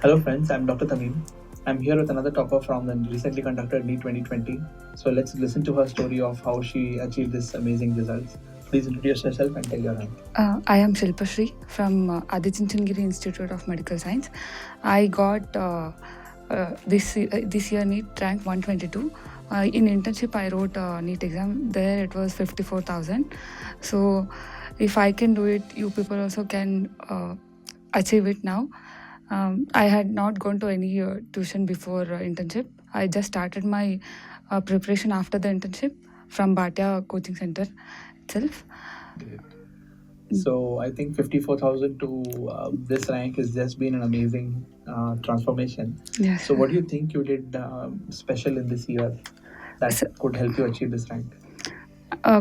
Hello friends, I'm Dr. Tamim. I'm here with another topper from the recently conducted NEET 2020. So let's listen to her story of how she achieved this amazing results. Please introduce yourself and tell your rank. I am Shilpashree from Adichinchandgiri Institute of Medical Science. I got this year NEET rank 122. In internship, I wrote NEET exam. There it was 54,000. So if I can do it, you people also can achieve it now. I had not gone to any tuition before internship. I just started my preparation after the internship from Bhatia coaching center itself. Great. So I think 54,000 to this rank has just been an amazing transformation. Yes. So what do you think you did special in this year that could help you achieve this rank?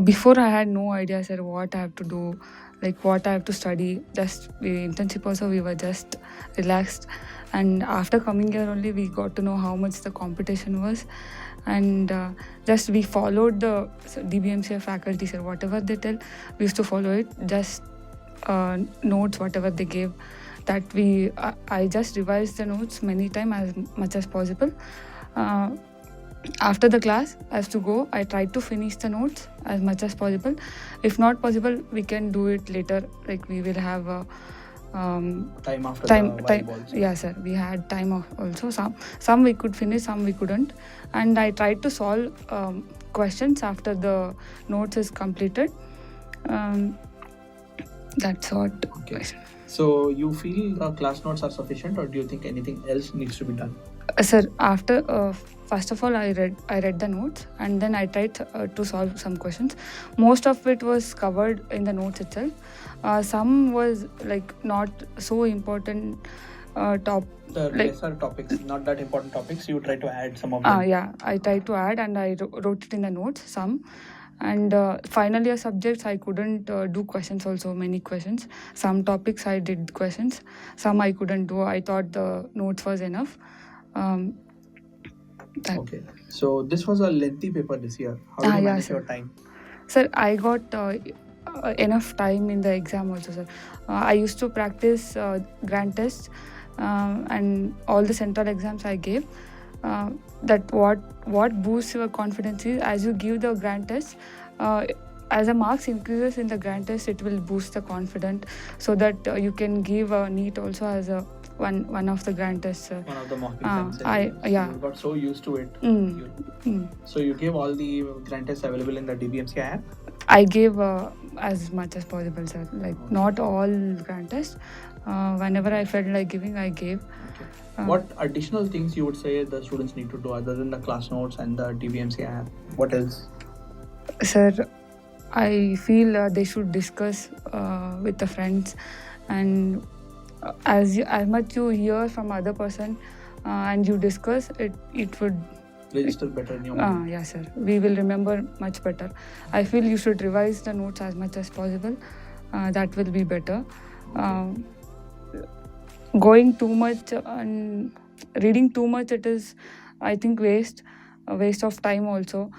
Before I had no idea, sir, what I have to do, like what I have to study. Just the internship also, we were just relaxed, and after coming here only, we got to know how much the competition was, and just we followed the DBMCI faculty, sir. Whatever they tell, we used to follow it. Just notes, whatever they gave, that I just revised the notes many times as much as possible. After the class, as to go, I tried to finish the notes as much as possible. If not possible, we can do it later. Like we will have a time after time. the vibe also. Yeah, sir. We had time also. Some we could finish, some we couldn't. And I tried to solve questions after the notes is completed. That's what. Okay. So you feel class notes are sufficient, or do you think anything else needs to be done? Sir, after first of all, I read the notes, and then I tried to solve some questions. Most of it was covered in the notes itself. Some was like not so important. The lesser topics, not that important topics, you try to add some of them. Yeah, I tried to add, and I wrote it in the notes some. And final year subjects, I couldn't do questions also, many questions. Some topics I did questions, some I couldn't do. I thought the notes was enough. Okay. So this was a lengthy paper this year. How did you manage your time? Sir, I got enough time in the exam also, sir. I used to practice grant tests and all the central exams I gave. That what boosts your confidence is as you give the grant test. As the marks increases in the grant test, it will boost the confidence, so that you can give a NEET also as a one of the grant tests. One of the mock exams. You got so used to it. So you gave all the grant tests available in the DBMCI app? I gave as much as possible, sir. Like not all grant tests. Whenever I felt like giving, I gave. Okay. What additional things you would say the students need to do other than the class notes and the DBMCI app? What else? Sir, I feel they should discuss with the friends, and as much you hear from other person and you discuss it, it would register better in your mind. Yeah, sir. We will remember much better. I feel you should revise the notes as much as possible. That will be better. Okay. Going too much and reading too much, it is, I think, waste of time also.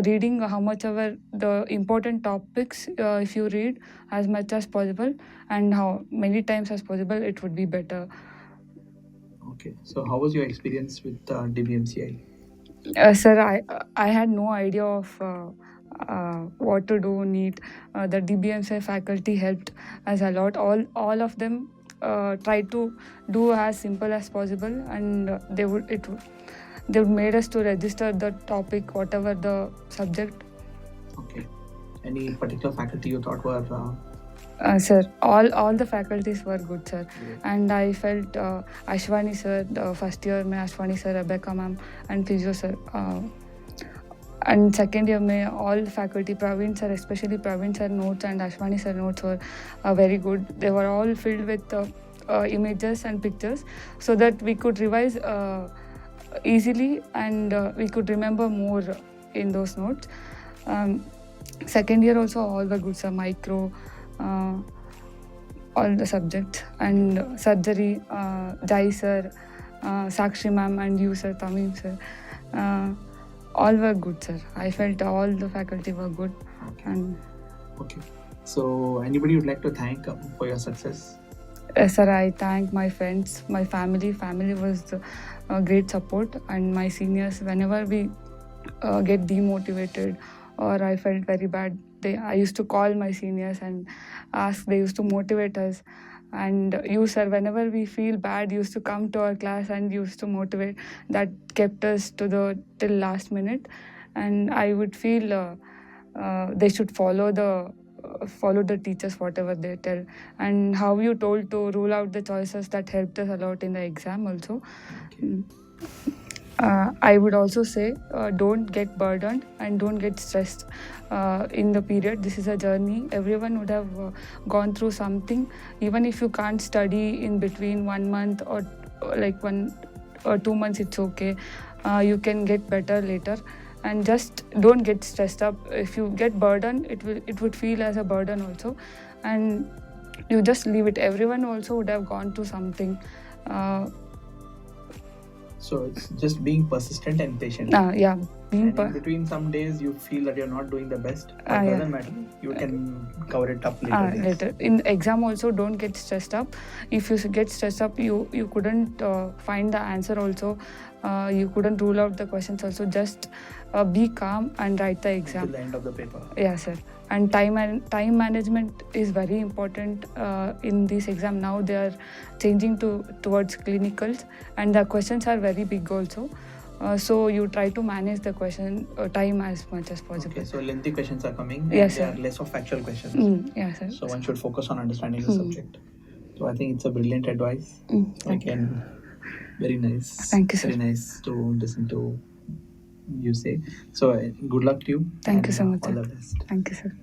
Reading how much ever the important topics, if you read as much as possible and how many times as possible, it would be better. Okay. So how was your experience with DBMCI? Sir, I had no idea of what to do NEET. The DBMCI faculty helped us a lot. All of them tried to do as simple as possible, and they would made us to register the topic, whatever the subject. Okay. Any particular faculty you thought were? Sir, all the faculties were good, sir. Yeah. And I felt Ashwani sir, the first year mein Ashwani sir, Rebecca ma'am, and Physio sir. And second year mein all faculty, Praveen sir, especially Praveen sir notes and Ashwani sir notes were very good. They were all filled with images and pictures, so that we could revise easily, and we could remember more in those notes. Second year also all were good, sir. Micro, all the subjects, and surgery, Jai sir, Sakshi ma'am, and you sir, Tamim sir, all were good, sir. I felt all the faculty were good. Okay. And okay. So anybody you'd like to thank for your success? Sir, I thank my friends, my family. Family was great support, and my seniors. Whenever we get demotivated or I felt very bad, I used to call my seniors and ask. They used to motivate us. And you, sir, whenever we feel bad, used to come to our class and used to motivate. That kept us to the till last minute. And I would feel they should follow the teachers whatever they tell. And how you told to rule out the choices, that helped us a lot in the exam also. Okay. I would also say don't get burdened and don't get stressed in the period. This is a journey. Everyone would have gone through something. Even if you can't study in between 1 month or like 1 or 2 months, it's okay. You can get better later. And just don't get stressed up. If you get burdened, it would feel as a burden also. And you just leave it. Everyone also would have gone through something. So it's just being persistent and patient. Yeah. And in between some days you feel that you're not doing the best, but it doesn't matter. You can cover it up later. Later. In exam also, don't get stressed up. If you get stressed up, you couldn't find the answer also. You couldn't rule out the questions also. Just be calm and write the exam. Till the end of the paper. Yeah, sir. And time management is very important in this exam. Now they are changing towards clinicals, and the questions are very big also. So you try to manage the question time as much as possible. Okay, so lengthy questions are coming. And yes, they sir. are less of factual questions. Yeah, sir. So one should focus on understanding the subject. So I think it's a brilliant advice. Again, very nice. Thank you, sir. Very nice to listen to you say. So good luck to you. Thank you so much, All sir. the best. Thank you, sir.